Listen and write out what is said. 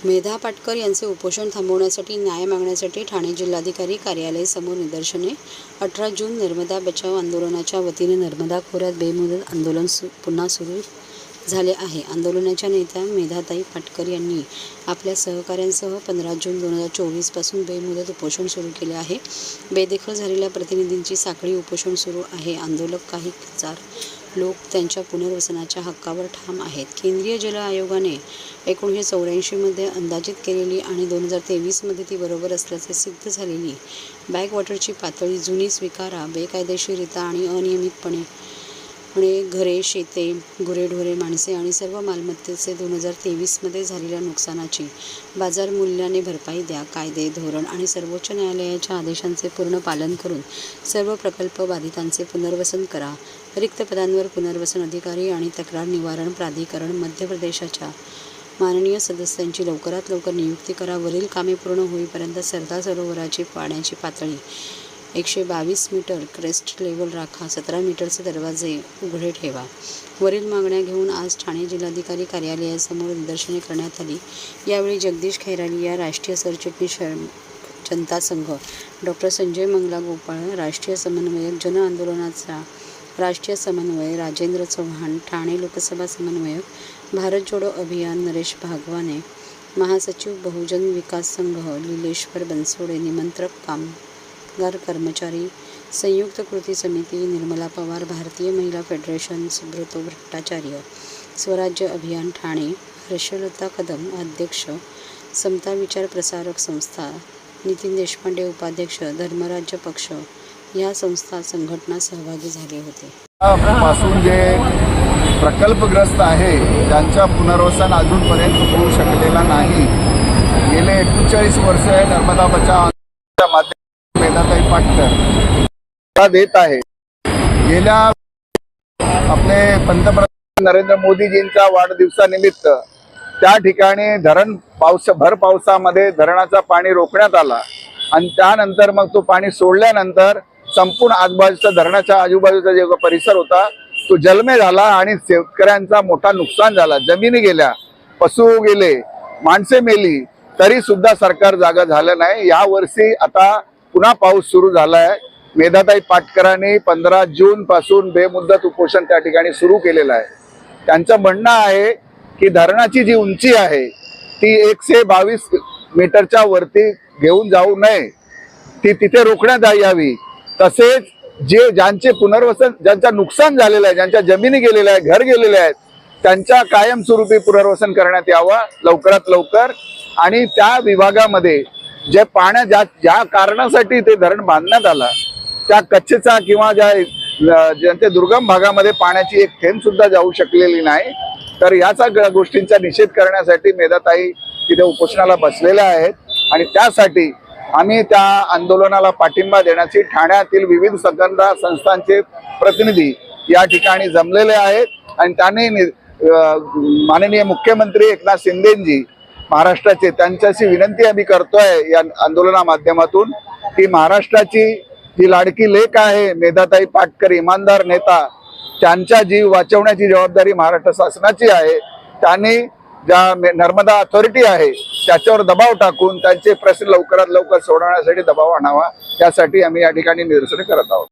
मेधा पाटकर यांचे उपोषण थांबवण्यासाठी न्याय मागण्यासाठी ठाणे जिल्हाधिकारी कार्यालय समोर निदर्शने। 18 जून नर्मदा बचाव आंदोलनाच्या वतीने नर्मदा खोऱ्यात बेमुदत आंदोलन पुन्हा सुरू झाले आहे। आंदोलनाच्या नेत्या मेधाताई पाटकर यांनी आपल्या सहकाऱ्यांसह 15 जून 2024 पासून बेमुदत उपोषण सुरू केले आहे। बेदखल झालेल्या प्रतिनिधींची साखळी उपोषण सुरू आहे। आंदोलक काही हजार लोक त्यांच्या पुनर्वसनाच्या हक्कावर ठाम आहेत। केंद्रीय जल आयोगाने 1984 मध्ये अंदाजित केलेली आणि 2023 मध्ये ती बरोबर असल्याचे सिद्ध झालेली बॅकवॉटरची पातळी जुनी स्वीकारा। बेकायदेशीररित्या आणि अनियमितपणे घरे, शेते, गुरेढोरे, माणसे आणि सर्व मालमत्तेचे 2023 मध्ये झालेल्या नुकसानाची बाजार मूल्याने भरपाई द्या। कायदे, धोरण आणि सर्वोच्च न्यायालयाच्या आदेशांचे पूर्ण पालन करून सर्व प्रकल्प बाधितांचे पुनर्वसन करा। रिक्त पदांवर पुनर्वसन अधिकारी आणि तक्रार निवारण प्राधिकरण मध्य प्रदेशाच्या माननीय सदस्यांची लवकरात लवकर नियुक्ती करा। वरील कामे पूर्ण होईपर्यंत सरदार सरोवराची पाण्याची पातळी 122 मीटर क्रेस्ट लेवल राखा। 17 मीटरचे दरवाजे उघडे ठेवा। वरील मागण्या घेऊन आज ठाणे जिल्हाधिकारी कार्यालयासमोर निदर्शने करण्यात आली। यावेळी जगदीश खैरालिया, राष्ट्रीय सरचिटणीस जनता संघ, डॉ. संजय मंगला गोपाळ, राष्ट्रीय समन्वयक, जन आंदोलनाचा राष्ट्रीय समन्वय राजेंद्र चव्हाण, ठाणे लोकसभा समन्वयक, भारत जोडो अभियान नरेश भागवाने, महासचिव बहुजन विकास संघ लीलेश्वर बनसोडे, निमंत्रक कामगार कर्मचारी संयुक्त कृती समिती निर्मला पवार, भारतीय महिला फेडरेशन सुब्रतो भट्टाचार्य, स्वराज्य अभियान ठाणे हर्षलता कदम, अध्यक्ष समता विचार प्रसारक संस्था नितीन देशपांडे, उपाध्यक्ष धर्मराज्य पक्ष या संस्था संघटना सहभागी झाले होते। पासून जे प्रकल्पग्रस्त आहे त्यांच्या पुनर्वसन अजूनपर्यंत होऊ शकलेला नाही। गेले 41 वर्ष नर्मदा बचाव माध्यमातून मेधाताई पाटकर देत आहे। गेल्या आपले पंतप्रधान नरेंद्र मोदीजींच्या वाढदिवसानिमित्त त्या ठिकाणी भर पावसामध्ये धरणाचा पाणी रोखण्यात आला आणि त्यानंतर मग तो पाणी सोडल्यानंतर संपूर्ण आजूबाजूचा धरणाच्या आजूबाजूचा जो परिसर होता तो जलमय झाला आणि शेतकऱ्यांचा मोठा नुकसान झाला। जमिनी गेल्या, पशु गेले, माणसे मेली, तरी सुद्धा सरकार जागा झालं नाही। या वर्षी आता पुन्हा पाऊस सुरू झालाय। मेधाताई पाटकरांनी 15 जून पासून बेमुदत उपोषण त्या ठिकाणी सुरू केलेलं आहे। त्यांचं म्हणणं आहे की धरणाची जी उंची आहे ती 122 मीटरच्या वरती घेऊन जाऊ नये, ती तिथे रोखण्यात यावी। तसेच ज्यांचे पुनर्वसन, ज्यांचं नुकसान झालेलं आहे, ज्यांच्या जमिनी गेलेल्या आहेत, घर गेलेले आहेत, त्यांच्या कायमस्वरूपी पुनर्वसन करण्यात यावं लवकरात लवकर। आणि त्या विभागामध्ये जे ज्या कारणासाठी ते धरण बांधण्यात आलं त्या कच्छेचा किंवा ज्यांच्या दुर्गम भागामध्ये पाण्याची एक थेंब सुद्धा जाऊ शकलेली नाही, तर याचा गोष्टींचा निषेध करण्यासाठी मेधाताई तिथे उपोषणाला बसलेल्या आहेत। आणि त्यासाठी आम्ही त्या आंदोलनाला पाठिंबा देण्याची ठाण्यातील विविध संस्थांचे प्रतिनिधी या ठिकाणी जमलेले आहेत। आणि त्यांनी माननीय मुख्यमंत्री एकनाथ शिंदेजी महाराष्ट्राचे त्यांच्याशी विनंती आम्ही करतोय या आंदोलना माध्यमातून की महाराष्ट्राची जी लाडकी लेक आहे मेधाताई पाटकर, इमानदार नेता, त्यांचा जीव वाचवण्याची जबाबदारी महाराष्ट्र शासनाची आहे। त्यांनी ज्या नर्मदा अथॉरिटी आहे त्याच्यावर दबाव टाकून त्यांचे प्रश्न लवकरात लवकर सोडवण्यासाठी दबाव आणावा, त्यासाठी आम्ही या ठिकाणी निदर्शने करत आहोत।